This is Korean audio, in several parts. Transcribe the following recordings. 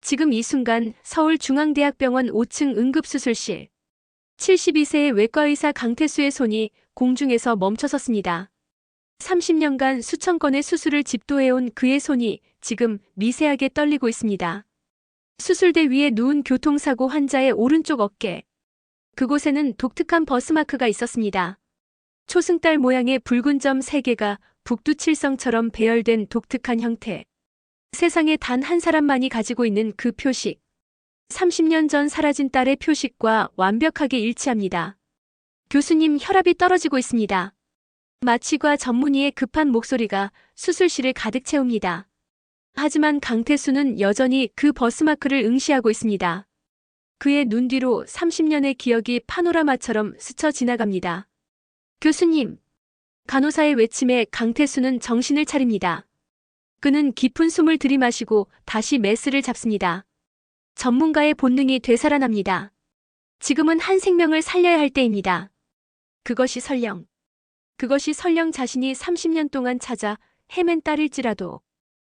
지금 이 순간 서울중앙대학병원 5층 응급수술실. 72세의 외과의사 강태수의 손이 공중에서 멈춰섰습니다. 30년간 수천 건의 수술을 집도해온 그의 손이 지금 미세하게 떨리고 있습니다. 수술대 위에 누운 교통사고 환자의 오른쪽 어깨. 그곳에는 독특한 버스마크가 있었습니다. 초승달 모양의 붉은 점 3개가 북두칠성처럼 배열된 독특한 형태. 세상에 단 한 사람만이 가지고 있는 그 표식. 30년 전 사라진 딸의 표식과 완벽하게 일치합니다. 교수님, 혈압이 떨어지고 있습니다. 마취과 전문의의 급한 목소리가 수술실을 가득 채웁니다. 하지만 강태수는 여전히 그 버스마크를 응시하고 있습니다. 그의 눈 뒤로 30년의 기억이 파노라마처럼 스쳐 지나갑니다. 교수님! 간호사의 외침에 강태수는 정신을 차립니다. 그는 깊은 숨을 들이마시고 다시 메스를 잡습니다. 전문가의 본능이 되살아납니다. 지금은 한 생명을 살려야 할 때입니다. 그것이 설령 자신이 30년 동안 찾아 헤맨 딸일지라도.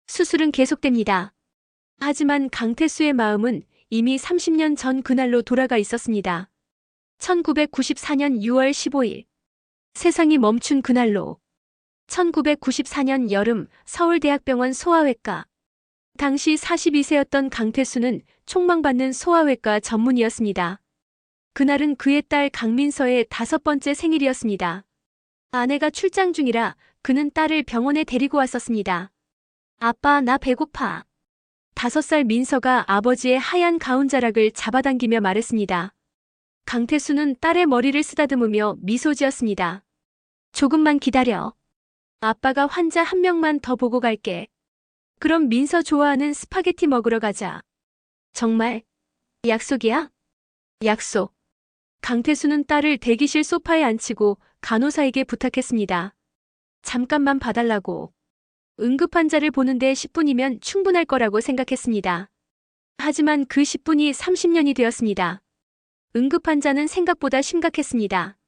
수술은 계속됩니다. 하지만 강태수의 마음은 이미 30년 전 그날로 돌아가 있었습니다. 1994년 6월 15일. 세상이 멈춘 그날로. 1994년 여름 서울대학병원 소아외과. 당시 42세였던 강태수는 촉망받는 소아외과 전문의였습니다. 그날은 그의 딸 강민서의 5번째 생일이었습니다. 아내가 출장 중이라 그는 딸을 병원에 데리고 왔었습니다. 아빠, 나 배고파. 5살 민서가 아버지의 하얀 가운 자락을 잡아당기며 말했습니다. 강태수는 딸의 머리를 쓰다듬으며 미소 지었습니다. 조금만 기다려. 아빠가 환자 한 명만 더 보고 갈게. 그럼 민서 좋아하는 스파게티 먹으러 가자. 정말? 약속이야? 약속. 강태수는 딸을 대기실 소파에 앉히고 간호사에게 부탁했습니다. 잠깐만 봐달라고. 응급환자를 보는데 10분이면 충분할 거라고 생각했습니다. 하지만 그 10분이 30년이 되었습니다. 응급환자는 생각보다 심각했습니다.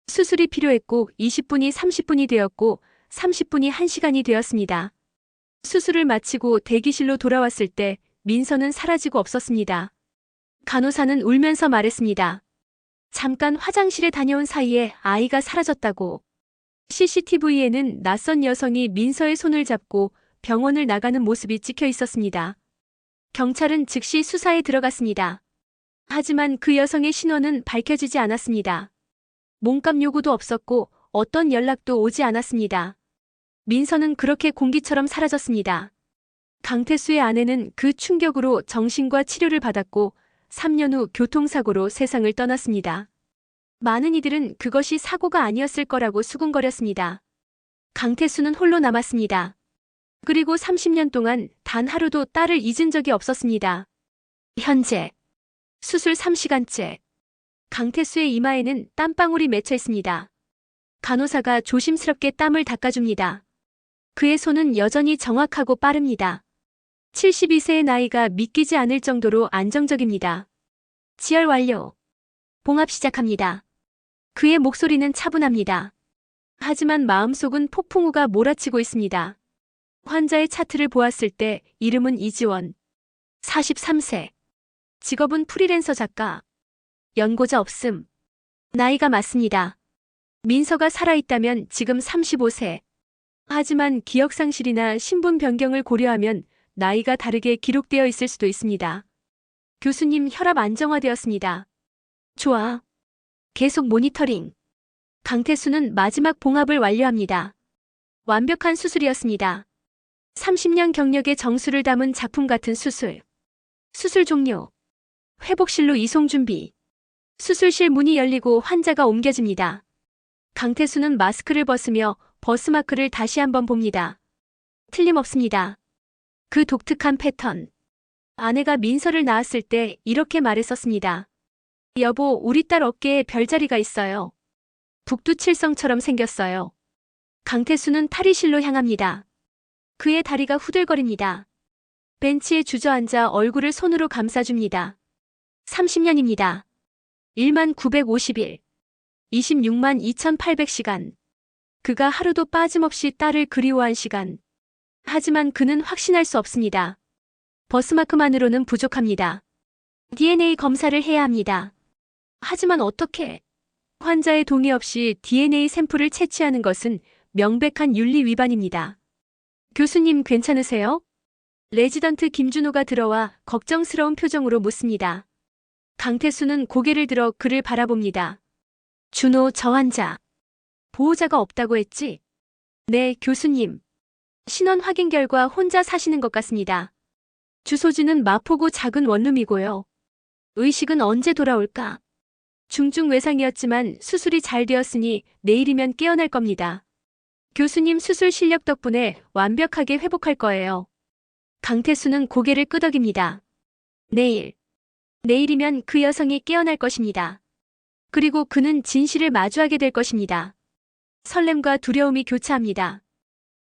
수술이 필요했고 20분이 30분이 되었고 30분이 1시간이 되었습니다. 수술을 마치고 대기실로 돌아왔을 때 민서는 사라지고 없었습니다. 간호사는 울면서 말했습니다. 잠깐 화장실에 다녀온 사이에 아이가 사라졌다고. CCTV에는 낯선 여성이 민서의 손을 잡고 병원을 나가는 모습이 찍혀 있었습니다. 경찰은 즉시 수사에 들어갔습니다. 하지만 그 여성의 신원은 밝혀지지 않았습니다. 몸값 요구도 없었고 어떤 연락도 오지 않았습니다. 민서는 그렇게 공기처럼 사라졌습니다. 강태수의 아내는 그 충격으로 정신과 치료를 받았고 3년 후 교통사고로 세상을 떠났습니다. 많은 이들은 그것이 사고가 아니었을 거라고 수군거렸습니다. 강태수는 홀로 남았습니다. 그리고 30년 동안 단 하루도 딸을 잊은 적이 없었습니다. 현재 수술 3시간째. 강태수의 이마에는 땀방울이 맺혀 있습니다. 간호사가 조심스럽게 땀을 닦아줍니다. 그의 손은 여전히 정확하고 빠릅니다. 72세의 나이가 믿기지 않을 정도로 안정적입니다. 지혈 완료. 봉합 시작합니다. 그의 목소리는 차분합니다. 하지만 마음속은 폭풍우가 몰아치고 있습니다. 환자의 차트를 보았을 때 이름은 이지원. 43세. 직업은 프리랜서 작가. 연고자 없음. 나이가 맞습니다. 민서가 살아있다면 지금 35세. 하지만 기억상실이나 신분 변경을 고려하면 나이가 다르게 기록되어 있을 수도 있습니다. 교수님, 혈압 안정화되었습니다. 좋아. 계속 모니터링. 강태수는 마지막 봉합을 완료합니다. 완벽한 수술이었습니다. 30년 경력의 정수를 담은 작품 같은 수술. 수술 종료. 회복실로 이송 준비. 수술실 문이 열리고 환자가 옮겨집니다. 강태수는 마스크를 벗으며 버스마크를 다시 한번 봅니다. 틀림없습니다. 그 독특한 패턴. 아내가 민서를 낳았을 때 이렇게 말했었습니다. 여보, 우리 딸 어깨에 별자리가 있어요. 북두칠성처럼 생겼어요. 강태수는 탈의실로 향합니다. 그의 다리가 후들거립니다. 벤치에 주저앉아 얼굴을 손으로 감싸줍니다. 30년입니다. 1만 950일. 26만 2800시간. 그가 하루도 빠짐없이 딸을 그리워한 시간. 하지만 그는 확신할 수 없습니다. 버스마크만으로는 부족합니다. DNA 검사를 해야 합니다. 하지만 어떻게? 환자의 동의 없이 DNA 샘플을 채취하는 것은 명백한 윤리 위반입니다. 교수님 괜찮으세요? 레지던트 김준호가 들어와 걱정스러운 표정으로 묻습니다. 강태수는 고개를 들어 그를 바라봅니다. 준호, 저 환자. 보호자가 없다고 했지? 네, 교수님. 신원 확인 결과 혼자 사시는 것 같습니다. 주소지는 마포구 작은 원룸이고요. 의식은 언제 돌아올까? 중증 외상이었지만 수술이 잘 되었으니 내일이면 깨어날 겁니다. 교수님 수술 실력 덕분에 완벽하게 회복할 거예요. 강태수는 고개를 끄덕입니다. 내일. 내일이면 그 여성이 깨어날 것입니다. 그리고 그는 진실을 마주하게 될 것입니다. 설렘과 두려움이 교차합니다.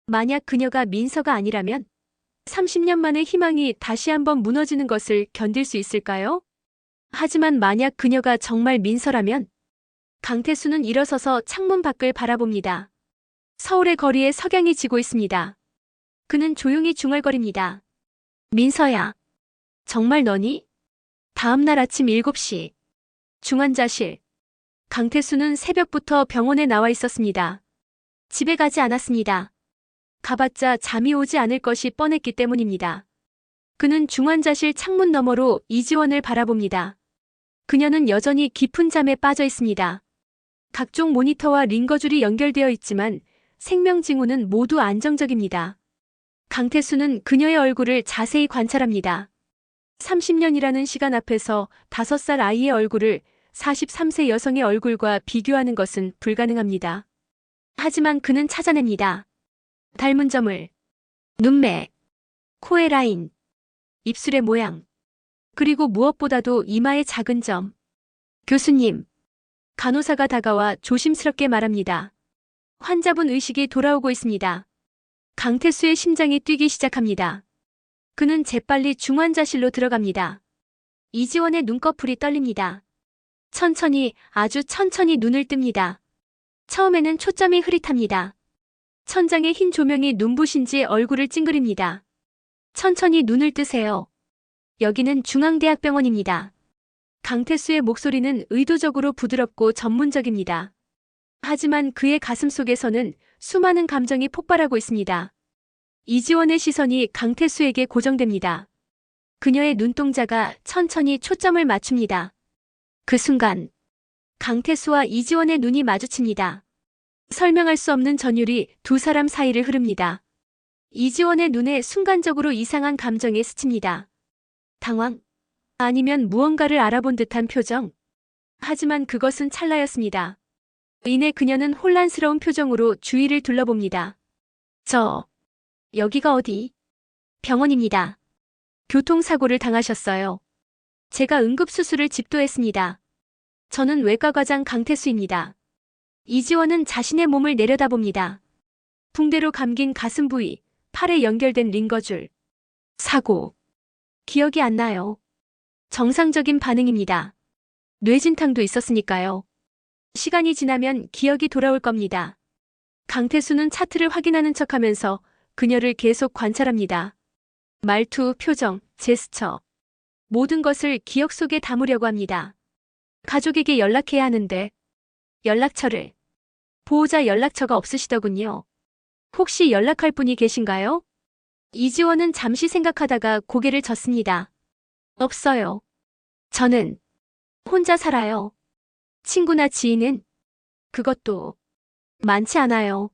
만약 그녀가 민서가 아니라면 30년 만의 희망이 다시 한번 무너지는 것을 견딜 수 있을까요? 하지만 만약 그녀가 정말 민서라면 강태수는 일어서서 창문 밖을 바라봅니다. 서울의 거리에 석양이 지고 있습니다. 그는 조용히 중얼거립니다. 민서야. 정말 너니? 다음 날 아침 7시. 중환자실. 강태수는 새벽부터 병원에 나와 있었습니다. 집에 가지 않았습니다. 가봤자 잠이 오지 않을 것이 뻔했기 때문입니다. 그는 중환자실 창문 너머로 이지원을 바라봅니다. 그녀는 여전히 깊은 잠에 빠져 있습니다. 각종 모니터와 링거줄이 연결되어 있지만 생명 징후는 모두 안정적입니다. 강태수는 그녀의 얼굴을 자세히 관찰합니다. 30년이라는 시간 앞에서 5살 아이의 얼굴을 43세 여성의 얼굴과 비교하는 것은 불가능합니다. 하지만 그는 찾아냅니다. 닮은 점을, 눈매, 코의 라인, 입술의 모양, 그리고 무엇보다도 이마의 작은 점. 교수님. 간호사가 다가와 조심스럽게 말합니다. 환자분 의식이 돌아오고 있습니다. 강태수의 심장이 뛰기 시작합니다. 그는 재빨리 중환자실로 들어갑니다. 이지원의 눈꺼풀이 떨립니다. 천천히, 아주 천천히 눈을 뜹니다. 처음에는 초점이 흐릿합니다. 천장의 흰 조명이 눈부신지 얼굴을 찡그립니다. 천천히 눈을 뜨세요. 여기는 중앙대학병원입니다. 강태수의 목소리는 의도적으로 부드럽고 전문적입니다. 하지만 그의 가슴 속에서는 수많은 감정이 폭발하고 있습니다. 이지원의 시선이 강태수에게 고정됩니다. 그녀의 눈동자가 천천히 초점을 맞춥니다. 그 순간 강태수와 이지원의 눈이 마주칩니다. 설명할 수 없는 전율이 두 사람 사이를 흐릅니다. 이지원의 눈에 순간적으로 이상한 감정에 스칩니다. 당황? 아니면 무언가를 알아본 듯한 표정? 하지만 그것은 찰나였습니다. 이내 그녀는 혼란스러운 표정으로 주위를 둘러봅니다. 여기가 어디? 병원입니다. 교통사고를 당하셨어요. 제가 응급수술을 집도했습니다. 저는 외과과장 강태수입니다. 이지원은 자신의 몸을 내려다봅니다. 붕대로 감긴 가슴 부위, 팔에 연결된 링거줄. 사고. 기억이 안 나요. 정상적인 반응입니다. 뇌진탕도 있었으니까요. 시간이 지나면 기억이 돌아올 겁니다. 강태수는 차트를 확인하는 척하면서 그녀를 계속 관찰합니다. 말투, 표정, 제스처. 모든 것을 기억 속에 담으려고 합니다. 가족에게 연락해야 하는데 연락처를. 보호자 연락처가 없으시더군요. 혹시 연락할 분이 계신가요? 이지원은 잠시 생각하다가 고개를 젓습니다. 없어요. 저는 혼자 살아요. 친구나 지인은? 그것도 많지 않아요.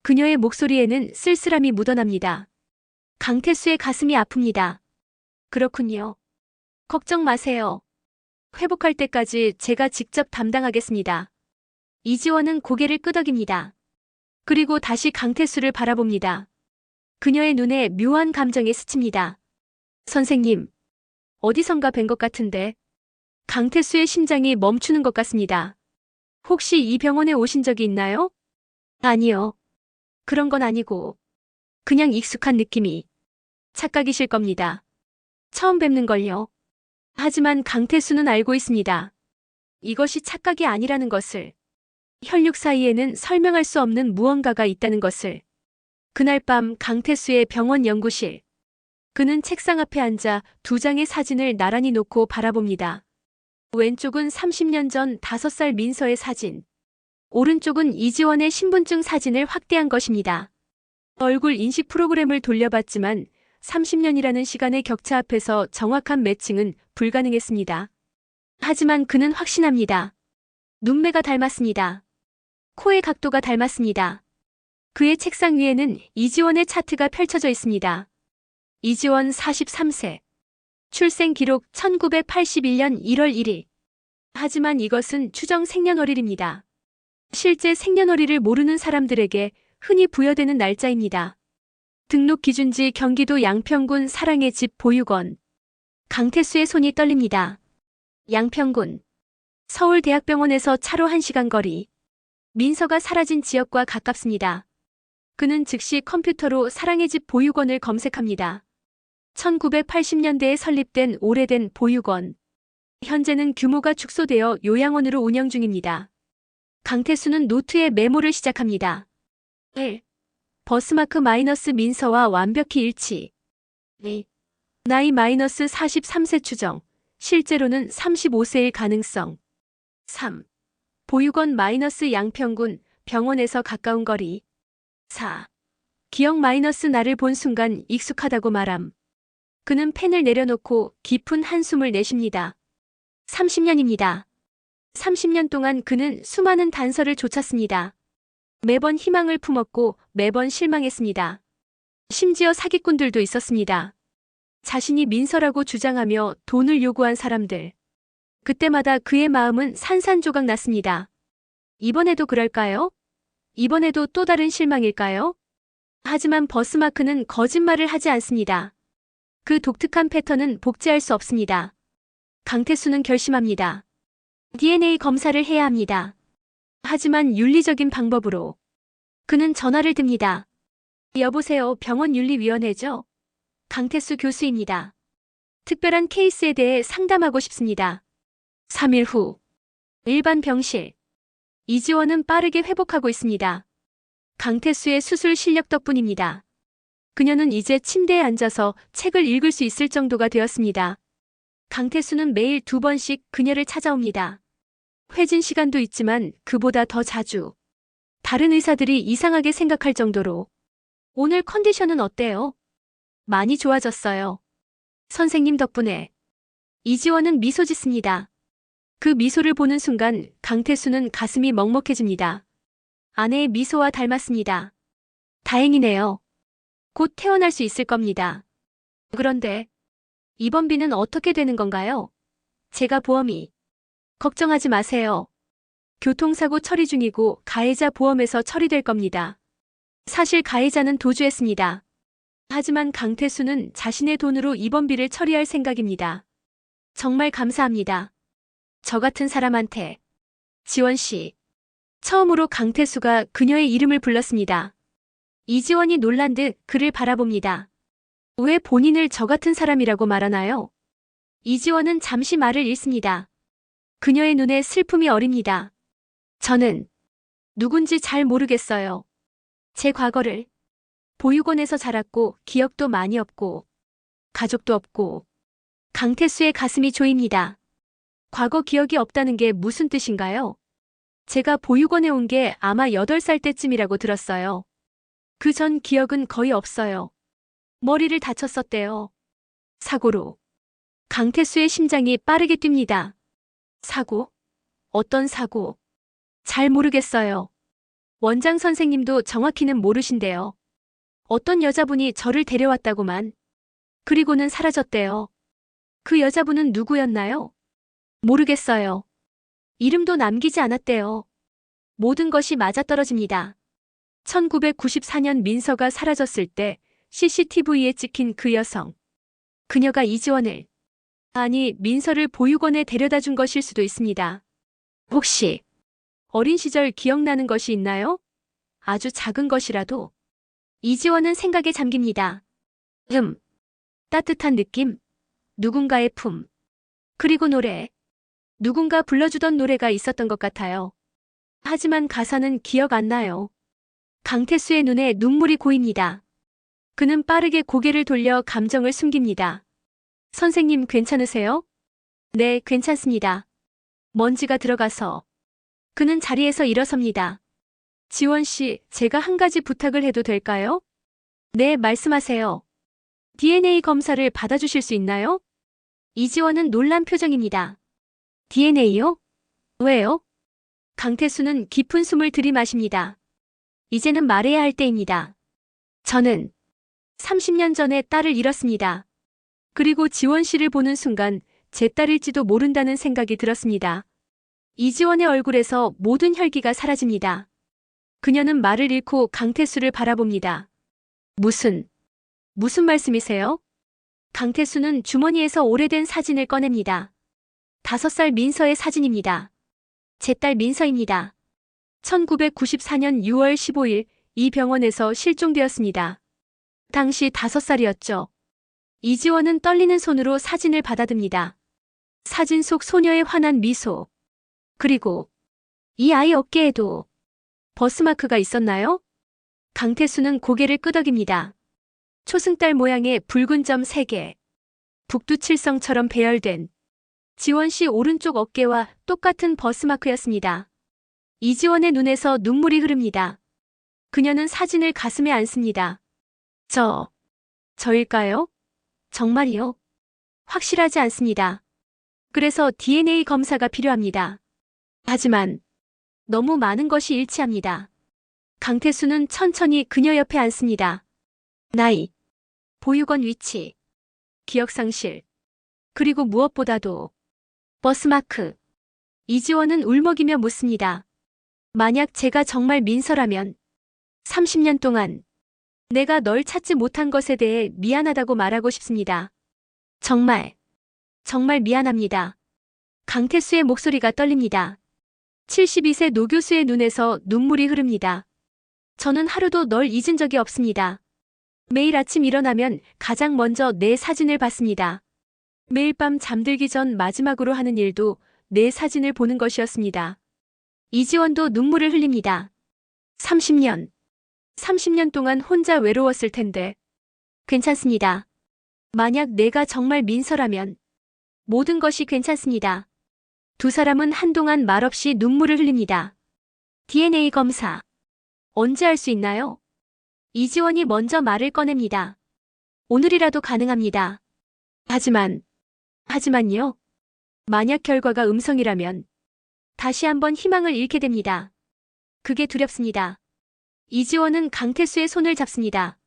그녀의 목소리에는 쓸쓸함이 묻어납니다. 강태수의 가슴이 아픕니다. 그렇군요. 걱정 마세요. 회복할 때까지 제가 직접 담당하겠습니다. 이지원은 고개를 끄덕입니다. 그리고 다시 강태수를 바라봅니다. 그녀의 눈에 묘한 감정에 스칩니다. 선생님, 어디선가 뵌 것 같은데. 강태수의 심장이 멈추는 것 같습니다. 혹시 이 병원에 오신 적이 있나요? 아니요. 그런 건 아니고 그냥 익숙한 느낌이. 착각이실 겁니다. 처음 뵙는걸요. 하지만 강태수는 알고 있습니다. 이것이 착각이 아니라는 것을. 혈육 사이에는 설명할 수 없는 무언가가 있다는 것을. 그날 밤 강태수의 병원 연구실. 그는 책상 앞에 앉아 두 장의 사진을 나란히 놓고 바라봅니다. 왼쪽은 30년 전 5살 민서의 사진. 오른쪽은 이지원의 신분증 사진을 확대한 것입니다. 얼굴 인식 프로그램을 돌려봤지만 30년이라는 시간의 격차 앞에서 정확한 매칭은 불가능했습니다. 하지만 그는 확신합니다. 눈매가 닮았습니다. 코의 각도가 닮았습니다. 그의 책상 위에는 이지원의 차트가 펼쳐져 있습니다. 이지원 43세. 출생 기록 1981년 1월 1일. 하지만 이것은 추정 생년월일입니다. 실제 생년월일을 모르는 사람들에게 흔히 부여되는 날짜입니다. 등록 기준지 경기도 양평군 사랑의 집 보육원. 강태수의 손이 떨립니다. 양평군. 서울대학병원에서 차로 1시간 거리. 민서가 사라진 지역과 가깝습니다. 그는 즉시 컴퓨터로 사랑의 집 보육원을 검색합니다. 1980년대에 설립된 오래된 보육원. 현재는 규모가 축소되어 요양원으로 운영 중입니다. 강태수는 노트에 메모를 시작합니다. 1. 버스마크 마이너스 민서와 완벽히 일치. 2. 나이 마이너스 43세 추정. 실제로는 35세일 가능성. 3. 보육원 마이너스 양평군 병원에서 가까운 거리. 4. 기억 마이너스 나를 본 순간 익숙하다고 말함. 그는 펜을 내려놓고 깊은 한숨을 내쉽니다. 30년입니다. 30년 동안 그는 수많은 단서를 좇았습니다. 매번 희망을 품었고 매번 실망했습니다. 심지어 사기꾼들도 있었습니다. 자신이 민서라고 주장하며 돈을 요구한 사람들. 그때마다 그의 마음은 산산조각 났습니다. 이번에도 그럴까요? 이번에도 또 다른 실망일까요? 하지만 버스마크는 거짓말을 하지 않습니다. 그 독특한 패턴은 복제할 수 없습니다. 강태수는 결심합니다. DNA 검사를 해야 합니다. 하지만 윤리적인 방법으로. 그는 전화를 듭니다. 여보세요, 병원윤리위원회죠? 강태수 교수입니다. 특별한 케이스에 대해 상담하고 싶습니다. 3일 후. 일반 병실. 이지원은 빠르게 회복하고 있습니다. 강태수의 수술 실력 덕분입니다. 그녀는 이제 침대에 앉아서 책을 읽을 수 있을 정도가 되었습니다. 강태수는 매일 2번씩 그녀를 찾아옵니다. 회진 시간도 있지만 그보다 더 자주. 다른 의사들이 이상하게 생각할 정도로. 오늘 컨디션은 어때요? 많이 좋아졌어요. 선생님 덕분에. 이지원은 미소 짓습니다. 그 미소를 보는 순간 강태수는 가슴이 먹먹해집니다. 아내의 미소와 닮았습니다. 다행이네요. 곧 퇴원할 수 있을 겁니다. 그런데 입원비는 어떻게 되는 건가요? 제가 보험이. 걱정하지 마세요. 교통사고 처리 중이고 가해자 보험에서 처리될 겁니다. 사실 가해자는 도주했습니다. 하지만 강태수는 자신의 돈으로 입원비를 처리할 생각입니다. 정말 감사합니다. 저 같은 사람한테. 지원 씨. 처음으로 강태수가 그녀의 이름을 불렀습니다. 이지원이 놀란 듯 그를 바라봅니다. 왜 본인을 저 같은 사람이라고 말하나요? 이지원은 잠시 말을 잃습니다. 그녀의 눈에 슬픔이 어립니다. 저는 누군지 잘 모르겠어요. 제 과거를. 보육원에서 자랐고 기억도 많이 없고 가족도 없고. 강태수의 가슴이 조입니다. 과거 기억이 없다는 게 무슨 뜻인가요? 제가 보육원에 온 게 아마 8살 때쯤이라고 들었어요. 그 전 기억은 거의 없어요. 머리를 다쳤었대요. 사고로. 강태수의 심장이 빠르게 뜁니다. 사고? 어떤 사고? 잘 모르겠어요. 원장 선생님도 정확히는 모르신대요. 어떤 여자분이 저를 데려왔다고만. 그리고는 사라졌대요. 그 여자분은 누구였나요? 모르겠어요. 이름도 남기지 않았대요. 모든 것이 맞아떨어집니다. 1994년 민서가 사라졌을 때 CCTV에 찍힌 그 여성. 그녀가 이지원을, 아니 민서를 보육원에 데려다 준 것일 수도 있습니다. 혹시 어린 시절 기억나는 것이 있나요? 아주 작은 것이라도. 이지원은 생각에 잠깁니다. 따뜻한 느낌? 누군가의 품. 그리고 노래. 누군가 불러주던 노래가 있었던 것 같아요. 하지만 가사는 기억 안 나요. 강태수의 눈에 눈물이 고입니다. 그는 빠르게 고개를 돌려 감정을 숨깁니다. 선생님 괜찮으세요? 네, 괜찮습니다. 먼지가 들어가서. 그는 자리에서 일어섭니다. 지원 씨, 제가 한 가지 부탁을 해도 될까요? 네, 말씀하세요. DNA 검사를 받아주실 수 있나요? 이지원은 놀란 표정입니다. DNA요? 왜요? 강태수는 깊은 숨을 들이마십니다. 이제는 말해야 할 때입니다. 저는 30년 전에 딸을 잃었습니다. 그리고 지원 씨를 보는 순간 제 딸일지도 모른다는 생각이 들었습니다. 이지원의 얼굴에서 모든 혈기가 사라집니다. 그녀는 말을 잃고 강태수를 바라봅니다. 무슨 말씀이세요? 강태수는 주머니에서 오래된 사진을 꺼냅니다. 5살 민서의 사진입니다. 제 딸 민서입니다. 1994년 6월 15일 이 병원에서 실종되었습니다. 당시 5살이었죠. 이지원은 떨리는 손으로 사진을 받아듭니다. 사진 속 소녀의 환한 미소. 그리고 이 아이 어깨에도 버스마크가 있었나요? 강태수는 고개를 끄덕입니다. 초승달 모양의 붉은 점 3개. 북두칠성처럼 배열된 지원 씨 오른쪽 어깨와 똑같은 버스마크였습니다. 이지원의 눈에서 눈물이 흐릅니다. 그녀는 사진을 가슴에 안습니다. 저일까요? 정말이요? 확실하지 않습니다. 그래서 DNA 검사가 필요합니다. 하지만 너무 많은 것이 일치합니다. 강태수는 천천히 그녀 옆에 앉습니다. 나이, 보육원 위치, 기억상실, 그리고 무엇보다도 버스마크. 이지원은 울먹이며 묻습니다. 만약 제가 정말 민서라면 30년 동안 내가 널 찾지 못한 것에 대해 미안하다고 말하고 싶습니다. 정말 미안합니다. 강태수의 목소리가 떨립니다. 72세 노 교수의 눈에서 눈물이 흐릅니다. 저는 하루도 널 잊은 적이 없습니다. 매일 아침 일어나면 가장 먼저 내 사진을 봤습니다. 매일 밤 잠들기 전 마지막으로 하는 일도 내 사진을 보는 것이었습니다. 이지원도 눈물을 흘립니다. 30년 동안 혼자 외로웠을 텐데. 괜찮습니다. 만약 내가 정말 민서라면 모든 것이 괜찮습니다. 두 사람은 한동안 말없이 눈물을 흘립니다. DNA 검사. 언제 할 수 있나요? 이지원이 먼저 말을 꺼냅니다. 오늘이라도 가능합니다. 하지만요. 만약 결과가 음성이라면 다시 한번 희망을 잃게 됩니다. 그게 두렵습니다. 이지원은 강태수의 손을 잡습니다.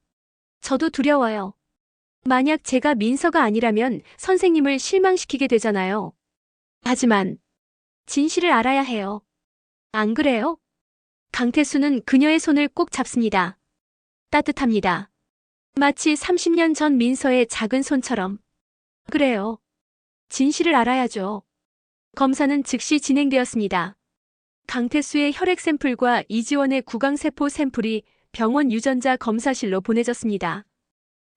저도 두려워요. 만약 제가 민서가 아니라면 선생님을 실망시키게 되잖아요. 하지만 진실을 알아야 해요. 안 그래요? 강태수는 그녀의 손을 꼭 잡습니다. 따뜻합니다. 마치 30년 전 민서의 작은 손처럼. 그래요. 진실을 알아야죠. 검사는 즉시 진행되었습니다. 강태수의 혈액 샘플과 이지원의 구강세포 샘플이 병원 유전자 검사실로 보내졌습니다.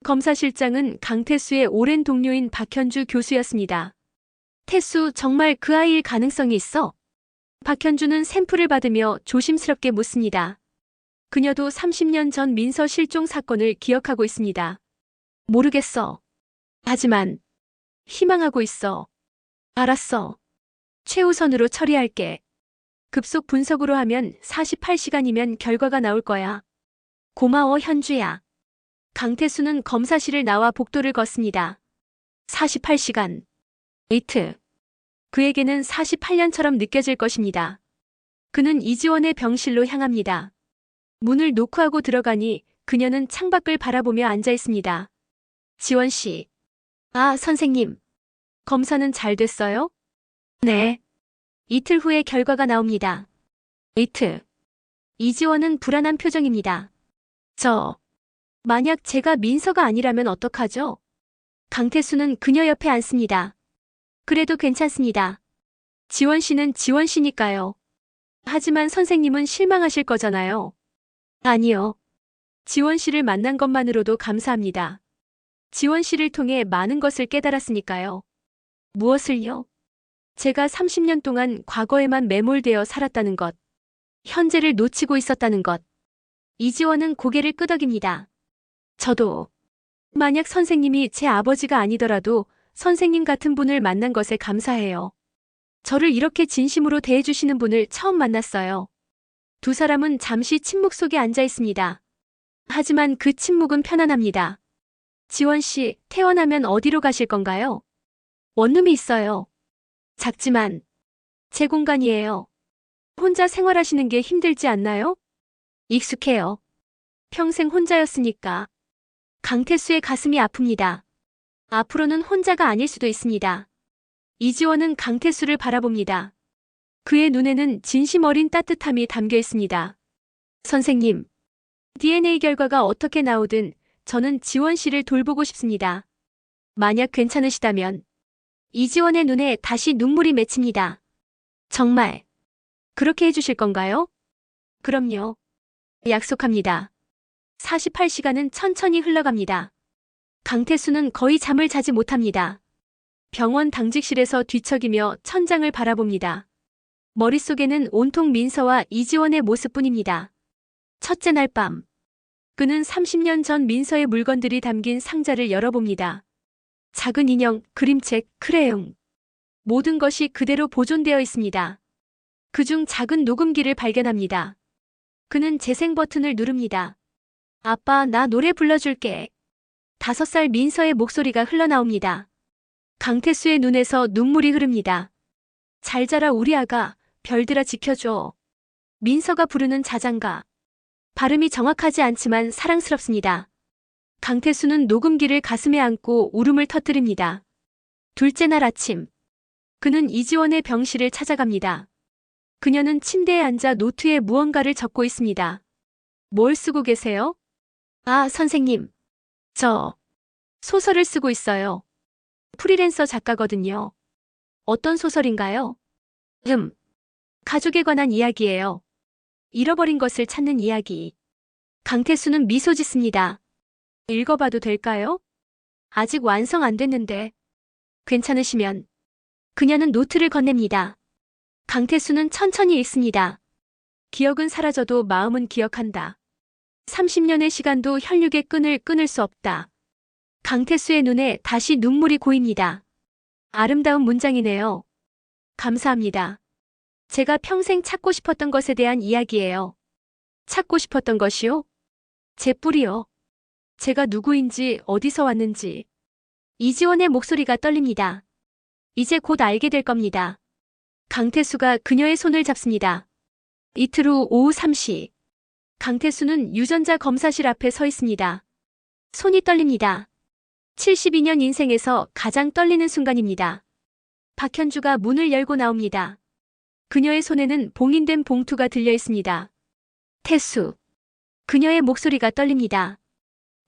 검사실장은 강태수의 오랜 동료인 박현주 교수였습니다. 태수, 정말 그 아이일 가능성이 있어? 박현주는 샘플을 받으며 조심스럽게 묻습니다. 그녀도 30년 전 민서 실종 사건을 기억하고 있습니다. 모르겠어. 하지만 희망하고 있어. 알았어. 최우선으로 처리할게. 급속 분석으로 하면 48시간이면 결과가 나올 거야. 고마워, 현주야. 강태수는 검사실을 나와 복도를 걷습니다. 48시간. 이틀. 그에게는 48년처럼 느껴질 것입니다. 그는 이지원의 병실로 향합니다. 문을 노크하고 들어가니 그녀는 창밖을 바라보며 앉아 있습니다. 지원 씨. 아, 선생님. 검사는 잘 됐어요? 네. 이틀 후에 결과가 나옵니다. 이틀. 이지원은 불안한 표정입니다. 만약 제가 민서가 아니라면 어떡하죠? 강태수는 그녀 옆에 앉습니다. 그래도 괜찮습니다. 지원 씨는 지원 씨니까요. 하지만 선생님은 실망하실 거잖아요. 아니요. 지원 씨를 만난 것만으로도 감사합니다. 지원 씨를 통해 많은 것을 깨달았으니까요. 무엇을요? 제가 30년 동안 과거에만 매몰되어 살았다는 것. 현재를 놓치고 있었다는 것. 이지원은 고개를 끄덕입니다. 저도 만약 선생님이 제 아버지가 아니더라도 선생님 같은 분을 만난 것에 감사해요. 저를 이렇게 진심으로 대해주시는 분을 처음 만났어요. 두 사람은 잠시 침묵 속에 앉아 있습니다. 하지만 그 침묵은 편안합니다. 지원 씨, 퇴원하면 어디로 가실 건가요? 원룸이 있어요. 작지만 제 공간이에요. 혼자 생활하시는 게 힘들지 않나요? 익숙해요. 평생 혼자였으니까. 강태수의 가슴이 아픕니다. 앞으로는 혼자가 아닐 수도 있습니다. 이지원은 강태수를 바라봅니다. 그의 눈에는 진심 어린 따뜻함이 담겨 있습니다. 선생님, DNA 결과가 어떻게 나오든 저는 지원 씨를 돌보고 싶습니다. 만약 괜찮으시다면. 이지원의 눈에 다시 눈물이 맺힙니다. 정말 그렇게 해주실 건가요? 그럼요. 약속합니다. 48시간은 천천히 흘러갑니다. 강태수는 거의 잠을 자지 못합니다. 병원 당직실에서 뒤척이며 천장을 바라봅니다. 머릿속에는 온통 민서와 이지원의 모습뿐입니다. 첫째 날 밤, 그는 30년 전 민서의 물건들이 담긴 상자를 열어봅니다. 작은 인형, 그림책, 크레용. 모든 것이 그대로 보존되어 있습니다. 그중 작은 녹음기를 발견합니다. 그는 재생 버튼을 누릅니다. 아빠, 나 노래 불러줄게. 5살 민서의 목소리가 흘러나옵니다. 강태수의 눈에서 눈물이 흐릅니다. 잘 자라 우리 아가, 별들아 지켜줘. 민서가 부르는 자장가. 발음이 정확하지 않지만 사랑스럽습니다. 강태수는 녹음기를 가슴에 안고 울음을 터뜨립니다. 둘째 날 아침, 그는 이지원의 병실을 찾아갑니다. 그녀는 침대에 앉아 노트에 무언가를 적고 있습니다. 뭘 쓰고 계세요? 아, 선생님. 저 소설을 쓰고 있어요. 프리랜서 작가거든요. 어떤 소설인가요? 가족에 관한 이야기예요. 잃어버린 것을 찾는 이야기. 강태수는 미소 짓습니다. 읽어봐도 될까요? 아직 완성 안 됐는데. 괜찮으시면. 그녀는 노트를 건넵니다. 강태수는 천천히 읽습니다. 기억은 사라져도 마음은 기억한다. 30년의 시간도 혈육의 끈을 끊을 수 없다. 강태수의 눈에 다시 눈물이 고입니다. 아름다운 문장이네요. 감사합니다. 제가 평생 찾고 싶었던 것에 대한 이야기예요. 찾고 싶었던 것이요? 제 뿌리요. 제가 누구인지 어디서 왔는지. 이지원의 목소리가 떨립니다. 이제 곧 알게 될 겁니다. 강태수가 그녀의 손을 잡습니다. 이틀 후 오후 3시. 강태수는 유전자 검사실 앞에 서 있습니다. 손이 떨립니다. 72년 인생에서 가장 떨리는 순간입니다. 박현주가 문을 열고 나옵니다. 그녀의 손에는 봉인된 봉투가 들려 있습니다. 태수. 그녀의 목소리가 떨립니다.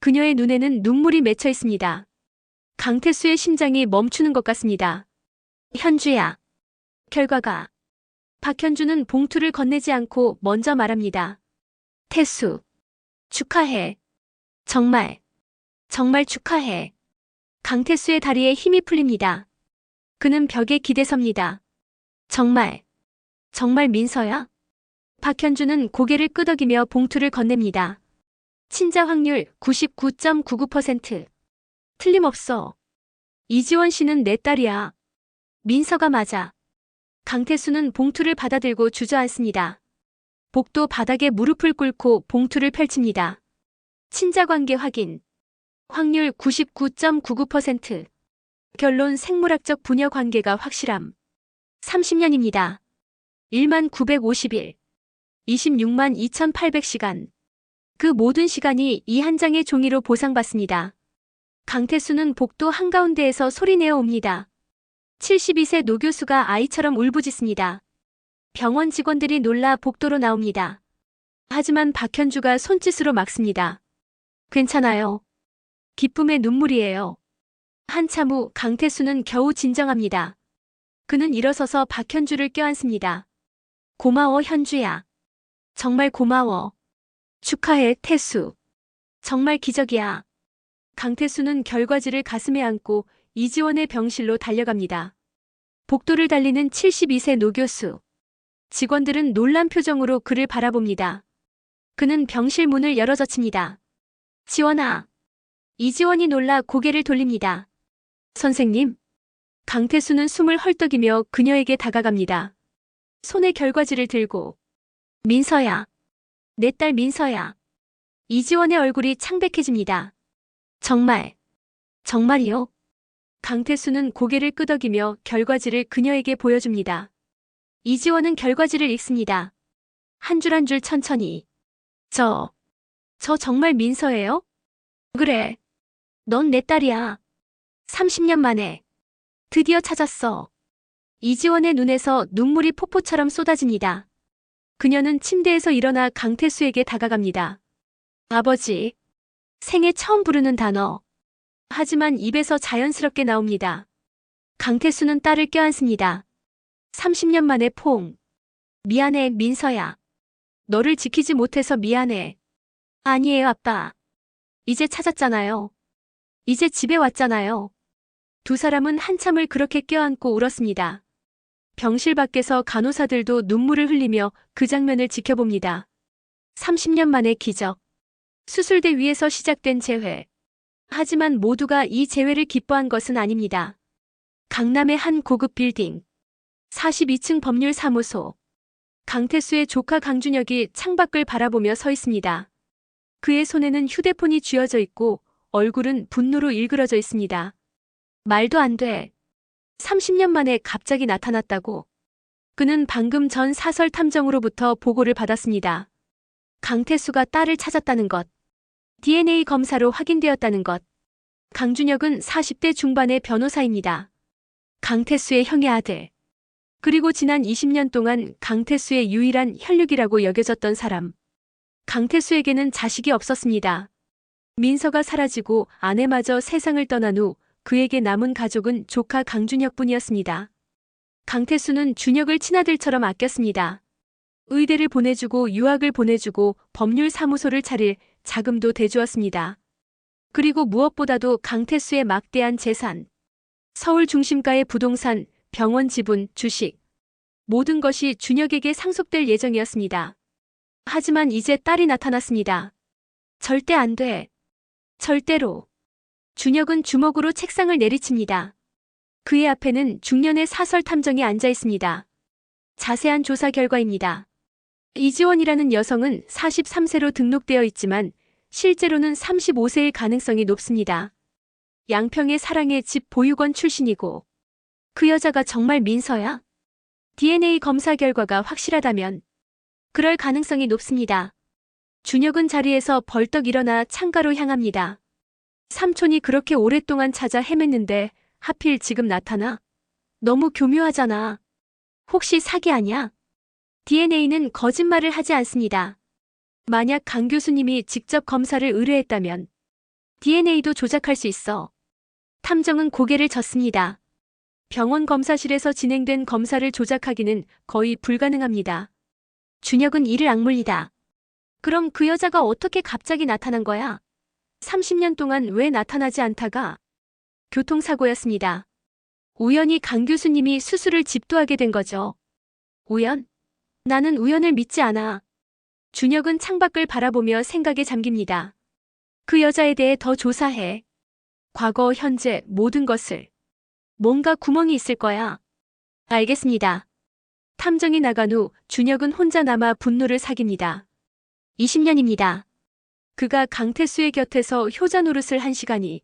그녀의 눈에는 눈물이 맺혀 있습니다. 강태수의 심장이 멈추는 것 같습니다. 현주야. 결과가. 박현주는 봉투를 건네지 않고 먼저 말합니다. 태수. 축하해. 정말 축하해. 강태수의 다리에 힘이 풀립니다. 그는 벽에 기대섭니다. 정말 민서야? 박현주는 고개를 끄덕이며 봉투를 건넵니다. 친자 확률 99.99%. 틀림없어. 이지원 씨는 내 딸이야. 민서가 맞아. 강태수는 봉투를 받아들고 주저앉습니다. 복도 바닥에 무릎을 꿇고 봉투를 펼칩니다. 친자관계 확인. 확률 99.99%. 결론 생물학적 부녀 관계가 확실함. 30년입니다. 1만 950일. 26만 2800시간. 그 모든 시간이 이 한 장의 종이로 보상받습니다. 강태수는 복도 한가운데에서 소리내어 옵니다. 72세 노 교수가 아이처럼 울부짖습니다. 병원 직원들이 놀라 복도로 나옵니다. 하지만 박현주가 손짓으로 막습니다. 괜찮아요. 기쁨의 눈물이에요. 한참 후 강태수는 겨우 진정합니다. 그는 일어서서 박현주를 껴안습니다. 고마워, 현주야. 정말 고마워. 축하해, 태수. 정말 기적이야. 강태수는 결과지를 가슴에 안고 이지원의 병실로 달려갑니다. 복도를 달리는 72세 노 교수. 직원들은 놀란 표정으로 그를 바라봅니다. 그는 병실 문을 열어젖힙니다. 지원아. 이지원이 놀라 고개를 돌립니다. 선생님. 강태수는 숨을 헐떡이며 그녀에게 다가갑니다. 손에 결과지를 들고. 민서야. 내 딸 민서야. 이지원의 얼굴이 창백해집니다. 정말. 정말이요? 강태수는 고개를 끄덕이며 결과지를 그녀에게 보여줍니다. 이지원은 결과지를 읽습니다. 한 줄 한 줄 천천히. 저 정말 민서예요? 그래. 넌 내 딸이야. 30년 만에. 드디어 찾았어. 이지원의 눈에서 눈물이 폭포처럼 쏟아집니다. 그녀는 침대에서 일어나 강태수에게 다가갑니다. 아버지. 생애 처음 부르는 단어. 하지만 입에서 자연스럽게 나옵니다. 강태수는 딸을 껴안습니다. 30년 만에 포옹. 미안해, 민서야. 너를 지키지 못해서 미안해. 아니에요, 아빠. 이제 찾았잖아요. 이제 집에 왔잖아요. 두 사람은 한참을 그렇게 껴안고 울었습니다. 병실 밖에서 간호사들도 눈물을 흘리며 그 장면을 지켜봅니다. 30년 만의 기적. 수술대 위에서 시작된 재회. 하지만 모두가 이 재회를 기뻐한 것은 아닙니다. 강남의 한 고급 빌딩. 42층 법률사무소. 강태수의 조카 강준혁이 창밖을 바라보며 서 있습니다. 그의 손에는 휴대폰이 쥐어져 있고 얼굴은 분노로 일그러져 있습니다. 말도 안 돼. 30년 만에 갑자기 나타났다고. 그는 방금 전 사설 탐정으로부터 보고를 받았습니다. 강태수가 딸을 찾았다는 것. DNA 검사로 확인되었다는 것. 강준혁은 40대 중반의 변호사입니다. 강태수의 형의 아들. 그리고 지난 20년 동안 강태수의 유일한 혈육이라고 여겨졌던 사람. 강태수에게는 자식이 없었습니다. 민서가 사라지고 아내마저 세상을 떠난 후 그에게 남은 가족은 조카 강준혁뿐이었습니다. 강태수는 준혁을 친아들처럼 아꼈습니다. 의대를 보내주고 유학을 보내주고 법률사무소를 차릴 자금도 대주었습니다. 그리고 무엇보다도 강태수의 막대한 재산. 서울 중심가의 부동산, 병원 지분, 주식. 모든 것이 준혁에게 상속될 예정이었습니다. 하지만 이제 딸이 나타났습니다. 절대 안 돼. 절대로. 준혁은 주먹으로 책상을 내리칩니다. 그의 앞에는 중년의 사설 탐정이 앉아 있습니다. 자세한 조사 결과입니다. 이지원이라는 여성은 43세로 등록되어 있지만 실제로는 35세일 가능성이 높습니다. 양평의 사랑의 집 보육원 출신이고 그 여자가 정말 민서야? DNA 검사 결과가 확실하다면 그럴 가능성이 높습니다. 준혁은 자리에서 벌떡 일어나 창가로 향합니다. 삼촌이 그렇게 오랫동안 찾아 헤맸는데 하필 지금 나타나? 너무 교묘하잖아. 혹시 사기 아냐? DNA는 거짓말을 하지 않습니다. 만약 강 교수님이 직접 검사를 의뢰했다면 DNA도 조작할 수 있어. 탐정은 고개를 젓습니다. 병원 검사실에서 진행된 검사를 조작하기는 거의 불가능합니다. 준혁은 이를 악물리다. 그럼 그 여자가 어떻게 갑자기 나타난 거야? 30년 동안 왜 나타나지 않다가? 교통사고였습니다. 우연히 강 교수님이 수술을 집도하게 된 거죠. 우연? 나는 우연을 믿지 않아. 준혁은 창밖을 바라보며 생각에 잠깁니다. 그 여자에 대해 더 조사해. 과거, 현재, 모든 것을. 뭔가 구멍이 있을 거야. 알겠습니다. 탐정이 나간 후 준혁은 혼자 남아 분노를 삭입니다. 20년입니다. 그가 강태수의 곁에서 효자 노릇을 한 시간이.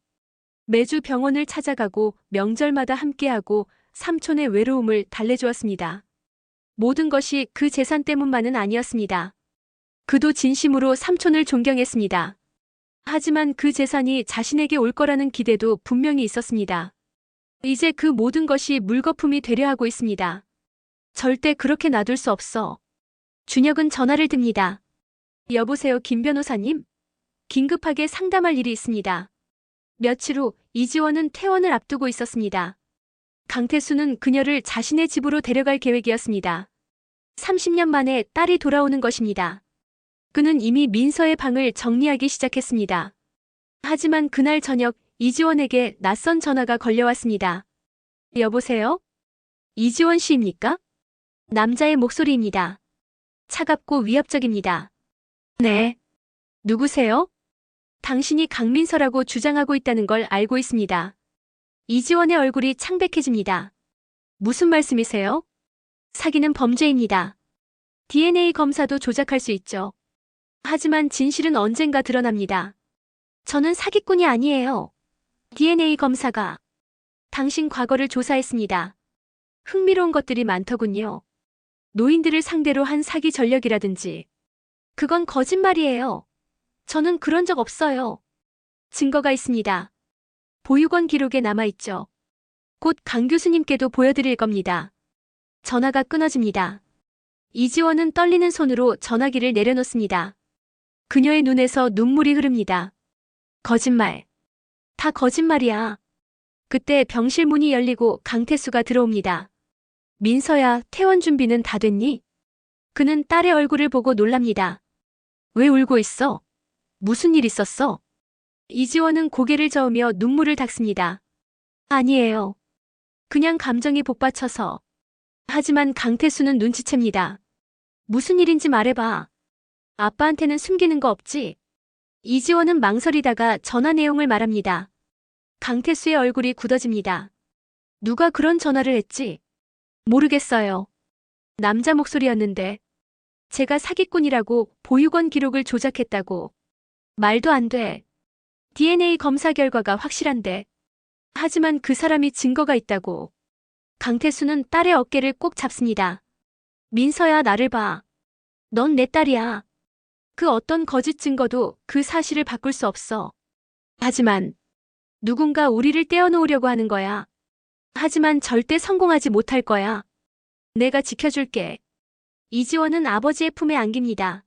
매주 병원을 찾아가고 명절마다 함께하고 삼촌의 외로움을 달래주었습니다. 모든 것이 그 재산 때문만은 아니었습니다. 그도 진심으로 삼촌을 존경했습니다. 하지만 그 재산이 자신에게 올 거라는 기대도 분명히 있었습니다. 이제 그 모든 것이 물거품이 되려 하고 있습니다. 절대 그렇게 놔둘 수 없어. 준혁은 전화를 듭니다. 여보세요, 김 변호사님? 긴급하게 상담할 일이 있습니다. 며칠 후 이지원은 퇴원을 앞두고 있었습니다. 강태수는 그녀를 자신의 집으로 데려갈 계획이었습니다. 30년 만에 딸이 돌아오는 것입니다. 그는 이미 민서의 방을 정리하기 시작했습니다. 하지만 그날 저녁 이지원에게 낯선 전화가 걸려왔습니다. 여보세요? 이지원 씨입니까? 남자의 목소리입니다. 차갑고 위협적입니다. 네. 누구세요? 당신이 강민서라고 주장하고 있다는 걸 알고 있습니다. 이지원의 얼굴이 창백해집니다. 무슨 말씀이세요? 사기는 범죄입니다. DNA 검사도 조작할 수 있죠. 하지만 진실은 언젠가 드러납니다. 저는 사기꾼이 아니에요. DNA 검사가 당신 과거를 조사했습니다. 흥미로운 것들이 많더군요. 노인들을 상대로 한 사기 전력이라든지. 그건 거짓말이에요. 저는 그런 적 없어요. 증거가 있습니다. 보육원 기록에 남아있죠. 곧 강 교수님께도 보여드릴 겁니다. 전화가 끊어집니다. 이지원은 떨리는 손으로 전화기를 내려놓습니다. 그녀의 눈에서 눈물이 흐릅니다. 거짓말. 다 거짓말이야. 그때 병실 문이 열리고 강태수가 들어옵니다. 민서야, 퇴원 준비는 다 됐니? 그는 딸의 얼굴을 보고 놀랍니다. 왜 울고 있어? 무슨 일 있었어? 이지원은 고개를 저으며 눈물을 닦습니다. 아니에요. 그냥 감정이 복받쳐서. 하지만 강태수는 눈치챕니다. 무슨 일인지 말해봐. 아빠한테는 숨기는 거 없지? 이지원은 망설이다가 전화 내용을 말합니다. 강태수의 얼굴이 굳어집니다. 누가 그런 전화를 했지? 모르겠어요. 남자 목소리였는데. 제가 사기꾼이라고 보육원 기록을 조작했다고. 말도 안 돼. DNA 검사 결과가 확실한데. 하지만 그 사람이 증거가 있다고. 강태수는 딸의 어깨를 꼭 잡습니다. 민서야, 나를 봐. 넌 내 딸이야. 그 어떤 거짓 증거도 그 사실을 바꿀 수 없어. 하지만 누군가 우리를 떼어놓으려고 하는 거야. 하지만 절대 성공하지 못할 거야. 내가 지켜줄게. 이지원은 아버지의 품에 안깁니다.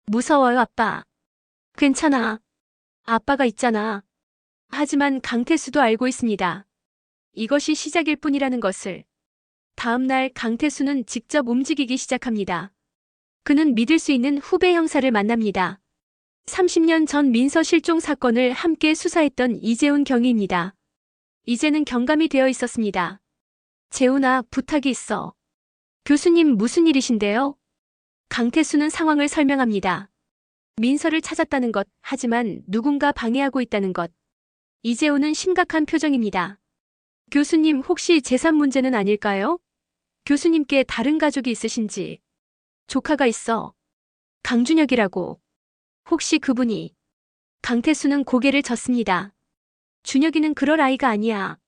무서워요, 아빠. 괜찮아. 아빠가 있잖아. 하지만 강태수도 알고 있습니다. 이것이 시작일 뿐이라는 것을. 다음 날 강태수는 직접 움직이기 시작합니다. 그는 믿을 수 있는 후배 형사를 만납니다. 30년 전 민서 실종 사건을 함께 수사했던 이재훈 경위입니다. 이제는 경감이 되어 있었습니다. 재훈아, 부탁이 있어. 교수님, 무슨 일이신데요? 강태수는 상황을 설명합니다. 민서를 찾았다는 것, 하지만 누군가 방해하고 있다는 것. 이재훈은 심각한 표정입니다. 교수님, 혹시 재산 문제는 아닐까요? 교수님께 다른 가족이 있으신지. 조카가 있어. 강준혁이라고. 혹시 그분이. 강태수는 고개를 젓습니다. 준혁이는 그럴 아이가 아니야.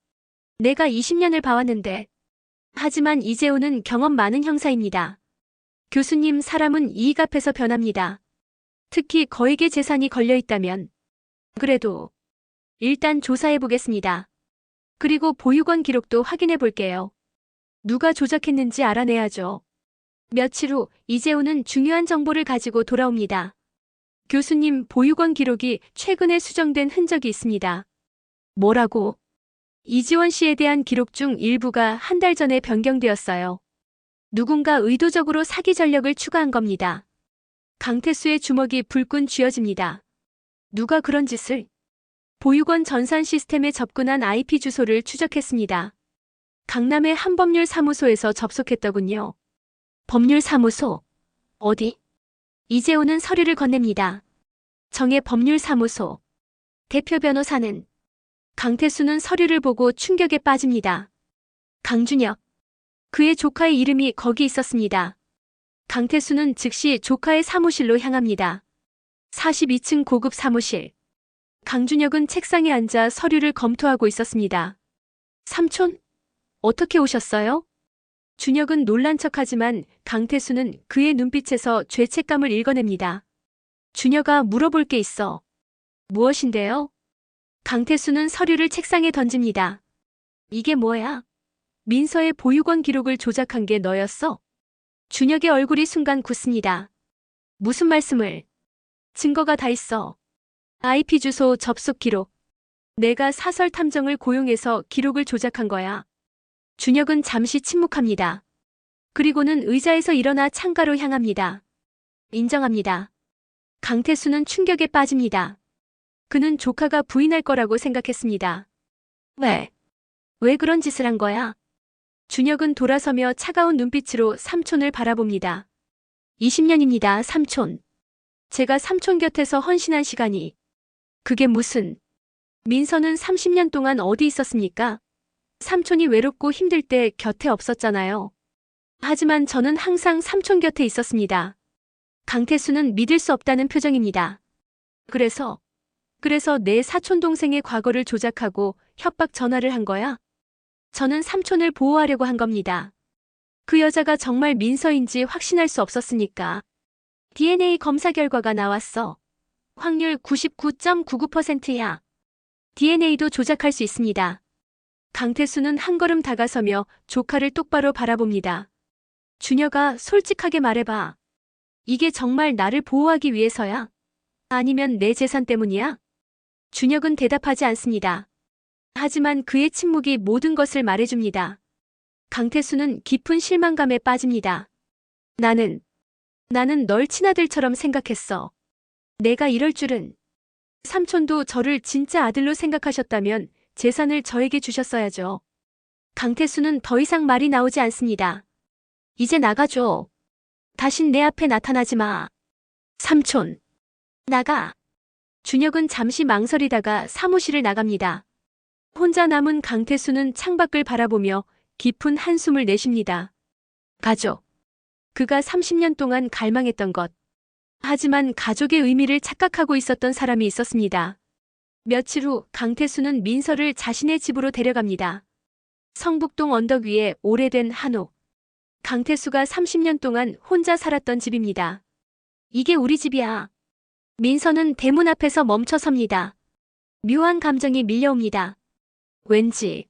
내가 20년을 봐왔는데. 하지만 이재훈은 경험 많은 형사입니다. 교수님, 사람은 이익 앞에서 변합니다. 특히 거액의 재산이 걸려있다면. 그래도 일단 조사해보겠습니다. 그리고 보육원 기록도 확인해볼게요. 누가 조작했는지 알아내야죠. 며칠 후 이재훈은 중요한 정보를 가지고 돌아옵니다. 교수님, 보육원 기록이 최근에 수정된 흔적이 있습니다. 뭐라고? 이지원 씨에 대한 기록 중 일부가 한 달 전에 변경되었어요. 누군가 의도적으로 사기 전력을 추가한 겁니다. 강태수의 주먹이 불끈 쥐어집니다. 누가 그런 짓을? 보육원 전산 시스템에 접근한 IP 주소를 추적했습니다. 강남의 한 법률사무소에서 접속했더군요. 법률사무소? 어디? 이재훈은 서류를 건넵니다. 정의 법률사무소. 대표 변호사는. 강태수는 서류를 보고 충격에 빠집니다. 강준혁. 그의 조카의 이름이 거기 있었습니다. 강태수는 즉시 조카의 사무실로 향합니다. 42층 고급 사무실. 강준혁은 책상에 앉아 서류를 검토하고 있었습니다. 삼촌? 어떻게 오셨어요? 준혁은 놀란 척하지만 강태수는 그의 눈빛에서 죄책감을 읽어냅니다. 준혁아, 물어볼 게 있어. 무엇인데요? 강태수는 서류를 책상에 던집니다. 이게 뭐야? 민서의 보육원 기록을 조작한 게 너였어? 준혁의 얼굴이 순간 굳습니다. 무슨 말씀을? 증거가 다 있어. IP 주소 접속 기록. 내가 사설 탐정을 고용해서 기록을 조작한 거야. 준혁은 잠시 침묵합니다. 그리고는 의자에서 일어나 창가로 향합니다. 인정합니다. 강태수는 충격에 빠집니다. 그는 조카가 부인할 거라고 생각했습니다. 왜 그런 짓을 한 거야? 준혁은 돌아서며 차가운 눈빛으로 삼촌을 바라봅니다. 20년입니다, 삼촌. 제가 삼촌 곁에서 헌신한 시간이. 그게 무슨. 민서는 30년 동안 어디 있었습니까? 삼촌이 외롭고 힘들 때 곁에 없었잖아요. 하지만 저는 항상 삼촌 곁에 있었습니다. 강태수는 믿을 수 없다는 표정입니다. 그래서 내 사촌 동생의 과거를 조작하고 협박 전화를 한 거야? 저는 삼촌을 보호하려고 한 겁니다. 그 여자가 정말 민서인지 확신할 수 없었으니까. DNA 검사 결과가 나왔어. 확률 99.99%야. DNA도 조작할 수 있습니다. 강태수는 한 걸음 다가서며 조카를 똑바로 바라봅니다. 준혁아, 솔직하게 말해봐. 이게 정말 나를 보호하기 위해서야? 아니면 내 재산 때문이야? 준혁은 대답하지 않습니다. 하지만 그의 침묵이 모든 것을 말해줍니다. 강태수는 깊은 실망감에 빠집니다. 나는 널 친아들처럼 생각했어. 내가 이럴 줄은. 삼촌도 저를 진짜 아들로 생각하셨다면 재산을 저에게 주셨어야죠. 강태수는 더 이상 말이 나오지 않습니다. 이제 나가줘. 다신 내 앞에 나타나지 마. 삼촌. 나가. 준혁은 잠시 망설이다가 사무실을 나갑니다. 혼자 남은 강태수는 창밖을 바라보며 깊은 한숨을 내쉽니다. 가족. 그가 30년 동안 갈망했던 것. 하지만 가족의 의미를 착각하고 있었던 사람이 있었습니다. 며칠 후 강태수는 민서를 자신의 집으로 데려갑니다. 성북동 언덕 위에 오래된 한옥. 강태수가 30년 동안 혼자 살았던 집입니다. 이게 우리 집이야. 민서는 대문 앞에서 멈춰 섭니다. 묘한 감정이 밀려옵니다. 왠지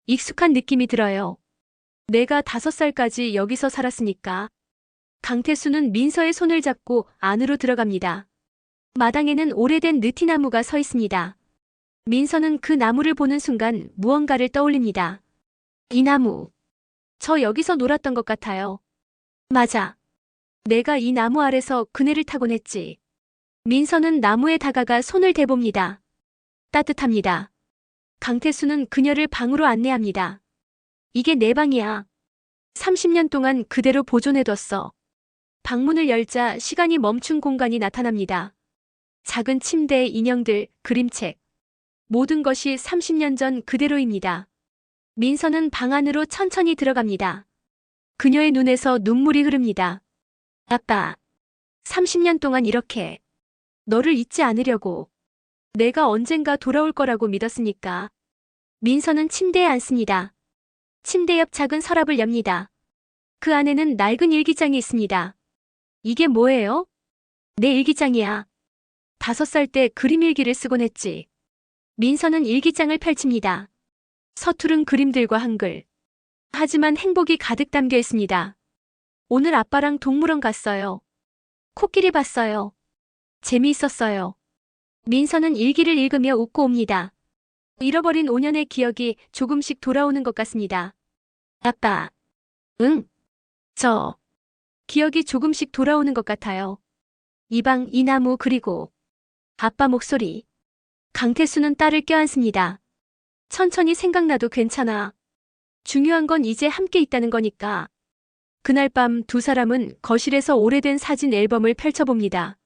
익숙한 느낌이 들어요. 내가 5살까지 여기서 살았으니까. 강태수는 민서의 손을 잡고 안으로 들어갑니다. 마당에는 오래된 느티나무가 서 있습니다. 민서는 그 나무를 보는 순간 무언가를 떠올립니다. 이 나무. 저 여기서 놀았던 것 같아요. 맞아. 내가 이 나무 아래서 그네를 타곤 했지. 민서는 나무에 다가가 손을 대봅니다. 따뜻합니다. 강태수는 그녀를 방으로 안내합니다. 이게 내 방이야. 30년 동안 그대로 보존해뒀어. 방문을 열자 시간이 멈춘 공간이 나타납니다. 작은 침대, 인형들, 그림책. 모든 것이 30년 전 그대로입니다. 민서는 방 안으로 천천히 들어갑니다. 그녀의 눈에서 눈물이 흐릅니다. 아빠, 30년 동안 이렇게 너를 잊지 않으려고. 내가 언젠가 돌아올 거라고 믿었으니까. 민서는 침대에 앉습니다. 침대 옆 작은 서랍을 엽니다. 그 안에는 낡은 일기장이 있습니다. 이게 뭐예요? 내 일기장이야. 5살 때 그림 일기를 쓰곤 했지. 민서는 일기장을 펼칩니다. 서투른 그림들과 한글. 하지만 행복이 가득 담겨 있습니다. 오늘 아빠랑 동물원 갔어요. 코끼리 봤어요. 재미있었어요. 민서는 일기를 읽으며 웃고 옵니다. 잃어버린 5년의 기억이 조금씩 돌아오는 것 같습니다. 아빠. 응. 기억이 조금씩 돌아오는 것 같아요. 이 방, 이 나무, 그리고 아빠 목소리. 강태수는 딸을 껴안습니다. 천천히 생각나도 괜찮아. 중요한 건 이제 함께 있다는 거니까. 그날 밤 두 사람은 거실에서 오래된 사진 앨범을 펼쳐봅니다.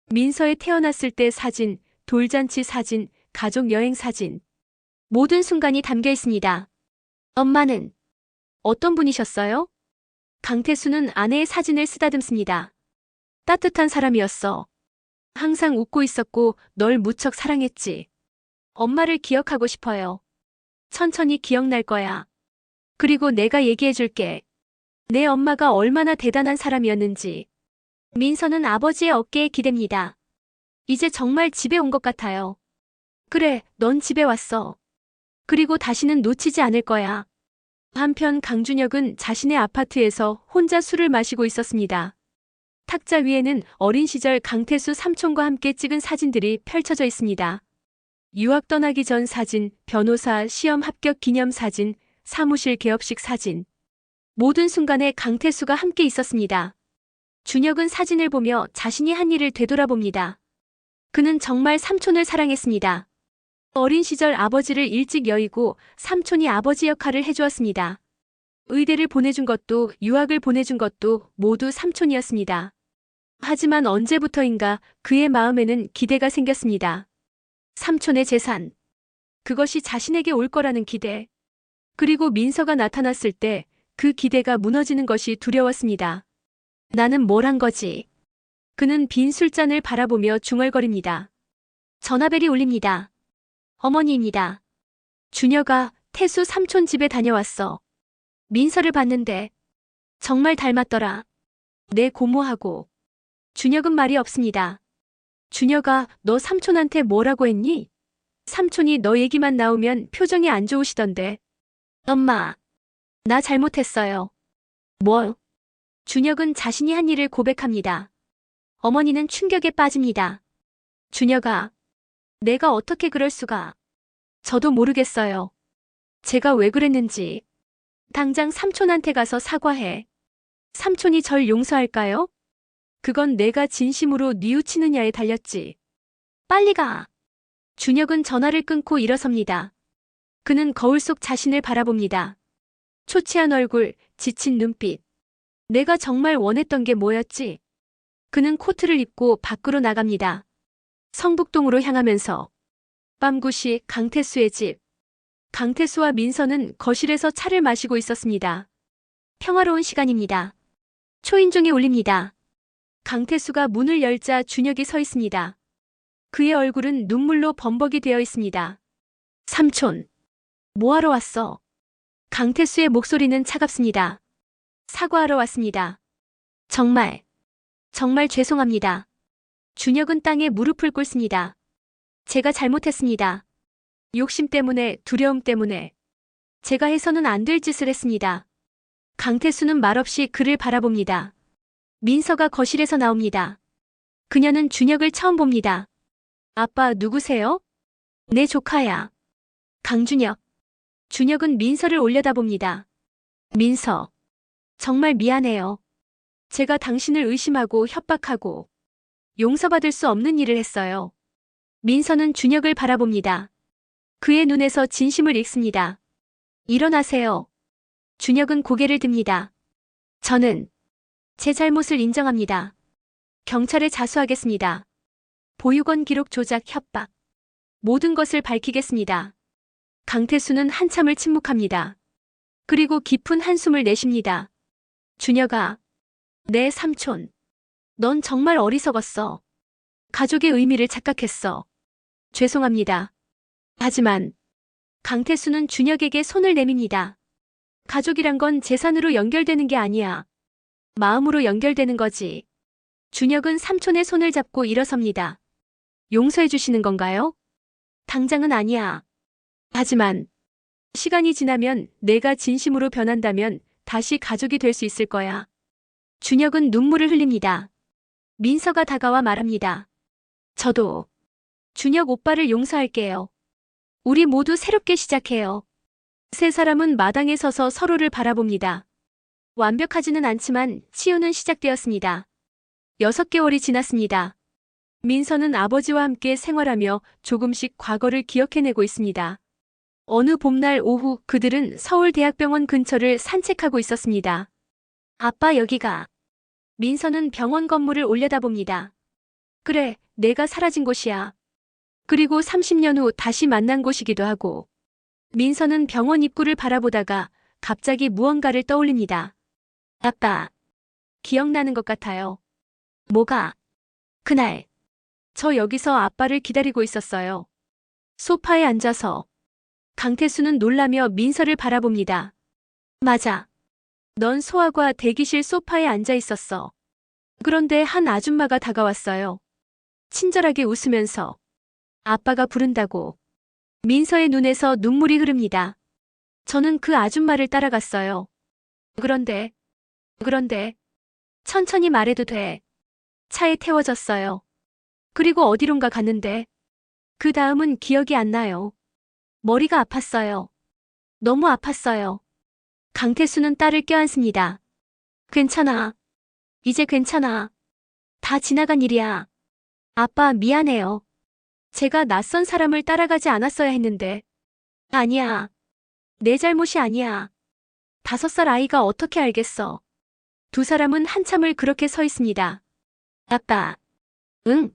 민서의 태어났을 때 사진, 돌잔치 사진, 가족 여행 사진. 모든 순간이 담겨 있습니다. 엄마는 어떤 분이셨어요? 강태수는 아내의 사진을 쓰다듬습니다. 따뜻한 사람이었어. 항상 웃고 있었고 널 무척 사랑했지. 엄마를 기억하고 싶어요. 천천히 기억날 거야. 그리고 내가 얘기해줄게. 내 엄마가 얼마나 대단한 사람이었는지. 민서는 아버지의 어깨에 기댑니다. 이제 정말 집에 온 것 같아요. 그래, 넌 집에 왔어. 그리고 다시는 놓치지 않을 거야. 한편 강준혁은 자신의 아파트에서 혼자 술을 마시고 있었습니다. 탁자 위에는 어린 시절 강태수 삼촌과 함께 찍은 사진들이 펼쳐져 있습니다. 유학 떠나기 전 사진, 변호사 시험 합격 기념 사진, 사무실 개업식 사진. 모든 순간에 강태수가 함께 있었습니다. 준혁은 사진을 보며 자신이 한 일을 되돌아봅니다. 그는 정말 삼촌을 사랑했습니다. 어린 시절 아버지를 일찍 여의고 삼촌이 아버지 역할을 해주었습니다. 의대를 보내준 것도 유학을 보내준 것도 모두 삼촌이었습니다. 하지만 언제부터인가 그의 마음에는 기대가 생겼습니다. 삼촌의 재산. 그것이 자신에게 올 거라는 기대. 그리고 민서가 나타났을 때 그 기대가 무너지는 것이 두려웠습니다. 나는 뭘 한 거지? 그는 빈 술잔을 바라보며 중얼거립니다. 전화벨이 울립니다. 어머니입니다. 준혁아, 태수 삼촌 집에 다녀왔어. 민서를 봤는데 정말 닮았더라. 내 고모하고. 준혁은 말이 없습니다. 준혁아, 너 삼촌한테 뭐라고 했니? 삼촌이 너 얘기만 나오면 표정이 안 좋으시던데. 엄마, 나 잘못했어요. 뭐? 준혁은 자신이 한 일을 고백합니다. 어머니는 충격에 빠집니다. 준혁아, 내가 어떻게 그럴 수가. 저도 모르겠어요. 제가 왜 그랬는지. 당장 삼촌한테 가서 사과해. 삼촌이 절 용서할까요? 그건 내가 진심으로 뉘우치느냐에 달렸지. 빨리 가. 준혁은 전화를 끊고 일어섭니다. 그는 거울 속 자신을 바라봅니다. 초췌한 얼굴, 지친 눈빛. 내가 정말 원했던 게 뭐였지? 그는 코트를 입고 밖으로 나갑니다. 성북동으로 향하면서 밤 9시 강태수의 집. 강태수와 민서는 거실에서 차를 마시고 있었습니다. 평화로운 시간입니다. 초인종이 울립니다. 강태수가 문을 열자 준혁이 서 있습니다. 그의 얼굴은 눈물로 범벅이 되어 있습니다. 삼촌, 뭐하러 왔어? 강태수의 목소리는 차갑습니다. 사과하러 왔습니다. 정말 죄송합니다. 준혁은 땅에 무릎을 꿇습니다. 제가 잘못했습니다. 욕심 때문에, 두려움 때문에. 제가 해서는 안 될 짓을 했습니다. 강태수는 말없이 그를 바라봅니다. 민서가 거실에서 나옵니다. 그녀는 준혁을 처음 봅니다. 아빠 누구세요? 내 조카야. 강준혁. 준혁은 민서를 올려다봅니다. 민서. 정말 미안해요. 제가 당신을 의심하고 협박하고 용서받을 수 없는 일을 했어요. 민서는 준혁을 바라봅니다. 그의 눈에서 진심을 읽습니다. 일어나세요. 준혁은 고개를 듭니다. 저는 제 잘못을 인정합니다. 경찰에 자수하겠습니다. 보육원 기록 조작 협박. 모든 것을 밝히겠습니다. 강태수는 한참을 침묵합니다. 그리고 깊은 한숨을 내쉽니다. 준혁아, 내 삼촌. 넌 정말 어리석었어. 가족의 의미를 착각했어. 죄송합니다. 하지만 강태수는 준혁에게 손을 내밉니다. 가족이란 건 재산으로 연결되는 게 아니야. 마음으로 연결되는 거지. 준혁은 삼촌의 손을 잡고 일어섭니다. 용서해 주시는 건가요? 당장은 아니야. 하지만 시간이 지나면 내가 진심으로 변한다면 다시 가족이 될 수 있을 거야. 준혁은 눈물을 흘립니다. 민서가 다가와 말합니다. 저도 준혁 오빠를 용서할게요. 우리 모두 새롭게 시작해요. 세 사람은 마당에 서서 서로를 바라봅니다. 완벽하지는 않지만 치유는 시작되었습니다. 6개월이 지났습니다. 민서는 아버지와 함께 생활하며 조금씩 과거를 기억해내고 있습니다. 어느 봄날 오후 그들은 서울대학병원 근처를 산책하고 있었습니다. 아빠 여기가. 민서는 병원 건물을 올려다봅니다. 그래, 내가 사라진 곳이야. 그리고 30년 후 다시 만난 곳이기도 하고. 민서는 병원 입구를 바라보다가 갑자기 무언가를 떠올립니다. 아빠, 기억나는 것 같아요. 뭐가? 그날, 저 여기서 아빠를 기다리고 있었어요. 소파에 앉아서. 강태수는 놀라며 민서를 바라봅니다. 맞아. 넌 소아과 대기실 소파에 앉아 있었어. 그런데 한 아줌마가 다가왔어요. 친절하게 웃으면서. 아빠가 부른다고. 민서의 눈에서 눈물이 흐릅니다. 저는 그 아줌마를 따라갔어요. 그런데, 천천히 말해도 돼. 차에 태워졌어요. 그리고 어디론가 갔는데, 그 다음은 기억이 안 나요. 머리가 아팠어요. 너무 아팠어요. 강태수는 딸을 껴안습니다. 괜찮아. 이제 괜찮아. 다 지나간 일이야. 아빠 미안해요. 제가 낯선 사람을 따라가지 않았어야 했는데. 아니야. 내 잘못이 아니야. 5살 아이가 어떻게 알겠어. 두 사람은 한참을 그렇게 서 있습니다. 아빠. 응.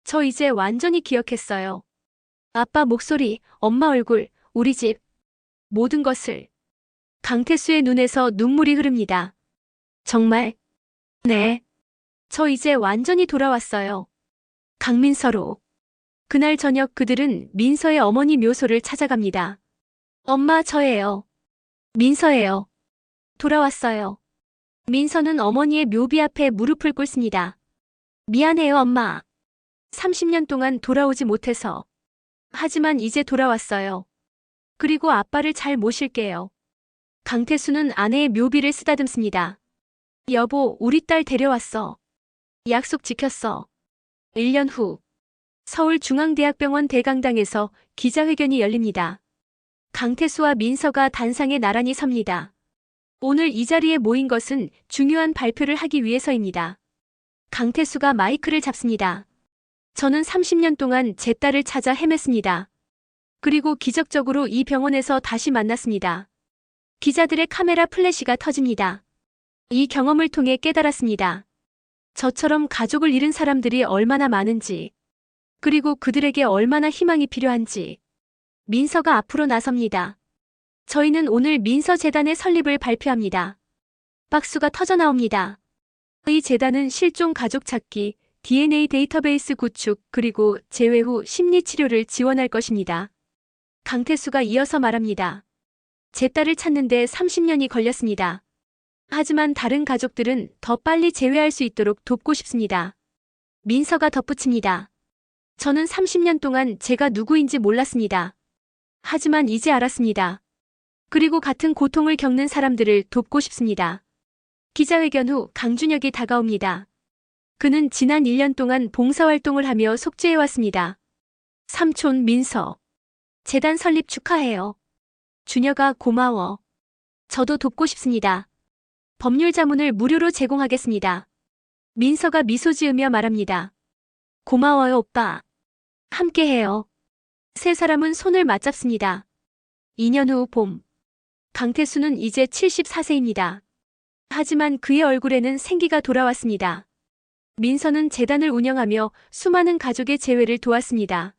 저 이제 완전히 기억했어요. 아빠 목소리, 엄마 얼굴, 우리 집, 모든 것을. 강태수의 눈에서 눈물이 흐릅니다. 정말? 네. 저 이제 완전히 돌아왔어요. 강민서로. 그날 저녁 그들은 민서의 어머니 묘소를 찾아갑니다. 엄마, 저예요. 민서예요. 돌아왔어요. 민서는 어머니의 묘비 앞에 무릎을 꿇습니다. 미안해요, 엄마. 30년 동안 돌아오지 못해서. 하지만 이제 돌아왔어요. 그리고 아빠를 잘 모실게요. 강태수는 아내의 묘비를 쓰다듬습니다. 여보, 우리 딸 데려왔어. 약속 지켰어. 1년 후, 서울중앙대학병원 대강당에서 기자회견이 열립니다. 강태수와 민서가 단상에 나란히 섭니다. 오늘 이 자리에 모인 것은 중요한 발표를 하기 위해서입니다. 강태수가 마이크를 잡습니다. 저는 30년 동안 제 딸을 찾아 헤맸습니다. 그리고 기적적으로 이 병원에서 다시 만났습니다. 기자들의 카메라 플래시가 터집니다. 이 경험을 통해 깨달았습니다. 저처럼 가족을 잃은 사람들이 얼마나 많은지, 그리고 그들에게 얼마나 희망이 필요한지. 민서가 앞으로 나섭니다. 저희는 오늘 민서재단의 설립을 발표합니다. 박수가 터져나옵니다. 이 재단은 실종 가족 찾기, DNA 데이터베이스 구축, 그리고 재회 후 심리치료를 지원할 것입니다. 강태수가 이어서 말합니다. 제 딸을 찾는데 30년이 걸렸습니다. 하지만 다른 가족들은 더 빨리 재회할 수 있도록 돕고 싶습니다. 민서가 덧붙입니다. 저는 30년 동안 제가 누구인지 몰랐습니다. 하지만 이제 알았습니다. 그리고 같은 고통을 겪는 사람들을 돕고 싶습니다. 기자회견 후 강준혁이 다가옵니다. 그는 지난 1년 동안 봉사활동을 하며 속죄해왔습니다. 삼촌 민서. 재단 설립 축하해요. 준혁아, 고마워. 저도 돕고 싶습니다. 법률 자문을 무료로 제공하겠습니다. 민서가 미소 지으며 말합니다. 고마워요, 오빠. 함께해요. 세 사람은 손을 맞잡습니다. 2년 후 봄. 강태수는 이제 74세입니다. 하지만 그의 얼굴에는 생기가 돌아왔습니다. 민서는 재단을 운영하며 수많은 가족의 재회를 도왔습니다.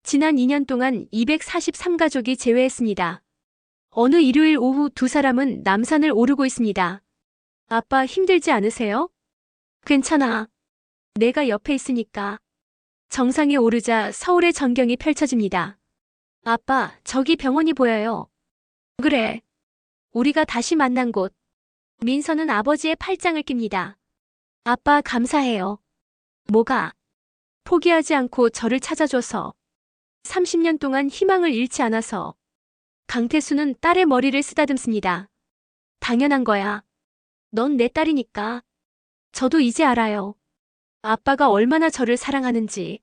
지난 2년 동안 243가족이 재회했습니다. 어느 일요일 오후 두 사람은 남산을 오르고 있습니다. 아빠, 힘들지 않으세요? 괜찮아. 내가 옆에 있으니까. 정상에 오르자 서울의 전경이 펼쳐집니다. 아빠, 저기 병원이 보여요. 그래. 우리가 다시 만난 곳. 민서는 아버지의 팔짱을 낍니다. 아빠, 감사해요. 뭐가? 포기하지 않고 저를 찾아줘서. 30년 동안 희망을 잃지 않아서. 강태수는 딸의 머리를 쓰다듬습니다. 당연한 거야. 넌 내 딸이니까. 저도 이제 알아요. 아빠가 얼마나 저를 사랑하는지.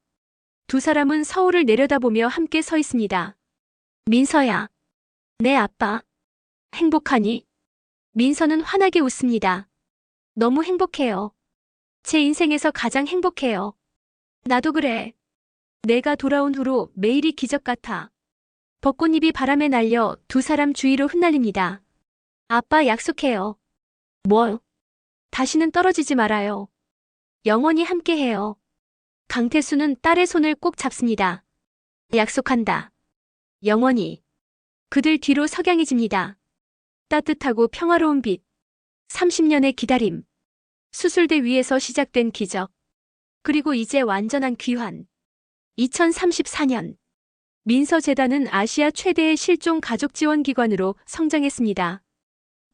두 사람은 서울을 내려다보며 함께 서 있습니다. 민서야. 네, 아빠. 행복하니? 민서는 환하게 웃습니다. 너무 행복해요. 제 인생에서 가장 행복해요. 나도 그래. 내가 돌아온 후로 매일이 기적 같아. 벚꽃잎이 바람에 날려 두 사람 주위로 흩날립니다. 아빠, 약속해요. 뭘? 다시는 떨어지지 말아요. 영원히 함께해요. 강태수는 딸의 손을 꼭 잡습니다. 약속한다. 영원히. 그들 뒤로 석양해집니다. 따뜻하고 평화로운 빛. 30년의 기다림. 수술대 위에서 시작된 기적. 그리고 이제 완전한 귀환. 2034년. 민서재단은 아시아 최대의 실종 가족 지원 기관으로 성장했습니다.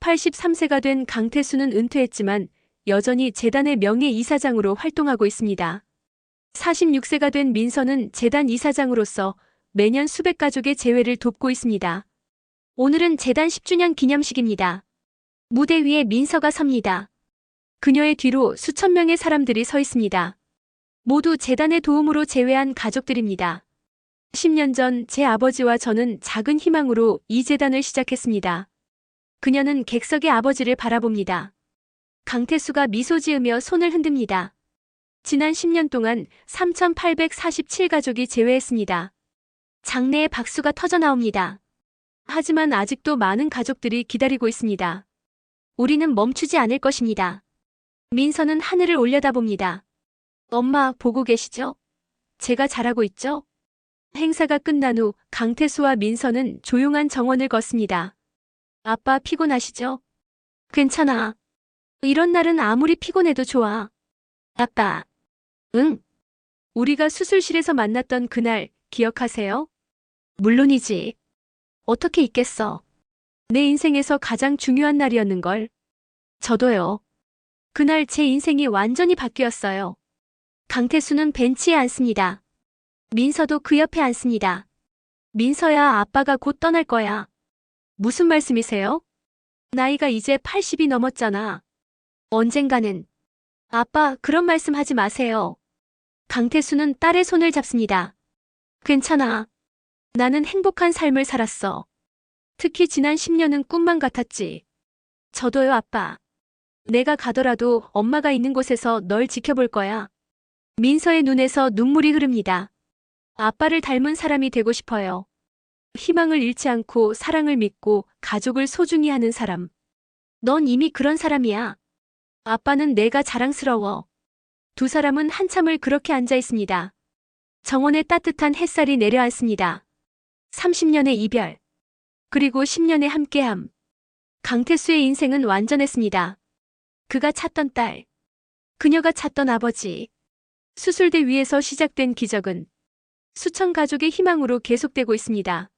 83세가 된 강태수는 은퇴했지만 여전히 재단의 명예 이사장으로 활동하고 있습니다. 46세가 된 민서는 재단 이사장으로서 매년 수백 가족의 재회를 돕고 있습니다. 오늘은 재단 10주년 기념식입니다. 무대 위에 민서가 섭니다. 그녀의 뒤로 수천 명의 사람들이 서 있습니다. 모두 재단의 도움으로 재회한 가족들입니다. 10년 전 제 아버지와 저는 작은 희망으로 이 재단을 시작했습니다. 그녀는 객석의 아버지를 바라봅니다. 강태수가 미소 지으며 손을 흔듭니다. 지난 10년 동안 3,847가족이 재회했습니다. 장내에 박수가 터져나옵니다. 하지만 아직도 많은 가족들이 기다리고 있습니다. 우리는 멈추지 않을 것입니다. 민서는 하늘을 올려다봅니다. 엄마, 보고 계시죠? 제가 잘하고 있죠? 행사가 끝난 후 강태수와 민서는 조용한 정원을 걷습니다. 아빠 피곤하시죠? 괜찮아. 이런 날은 아무리 피곤해도 좋아. 아빠. 응. 우리가 수술실에서 만났던 그날 기억하세요? 물론이지. 어떻게 잊겠어. 내 인생에서 가장 중요한 날이었는걸. 저도요. 그날 제 인생이 완전히 바뀌었어요. 강태수는 벤치에 앉습니다. 민서도 그 옆에 앉습니다. 민서야, 아빠가 곧 떠날 거야. 무슨 말씀이세요? 나이가 이제 80이 넘었잖아. 언젠가는. 아빠, 그런 말씀 하지 마세요. 강태수는 딸의 손을 잡습니다. 괜찮아. 나는 행복한 삶을 살았어. 특히 지난 10년은 꿈만 같았지. 저도요, 아빠. 내가 가더라도 엄마가 있는 곳에서 널 지켜볼 거야. 민서의 눈에서 눈물이 흐릅니다. 아빠를 닮은 사람이 되고 싶어요. 희망을 잃지 않고 사랑을 믿고 가족을 소중히 하는 사람. 넌 이미 그런 사람이야. 아빠는 내가 자랑스러워. 두 사람은 한참을 그렇게 앉아 있습니다. 정원에 따뜻한 햇살이 내려앉습니다. 30년의 이별. 그리고 10년의 함께함. 강태수의 인생은 완전했습니다. 그가 찾던 딸. 그녀가 찾던 아버지. 수술대 위에서 시작된 기적은 수천 가족의 희망으로 계속되고 있습니다.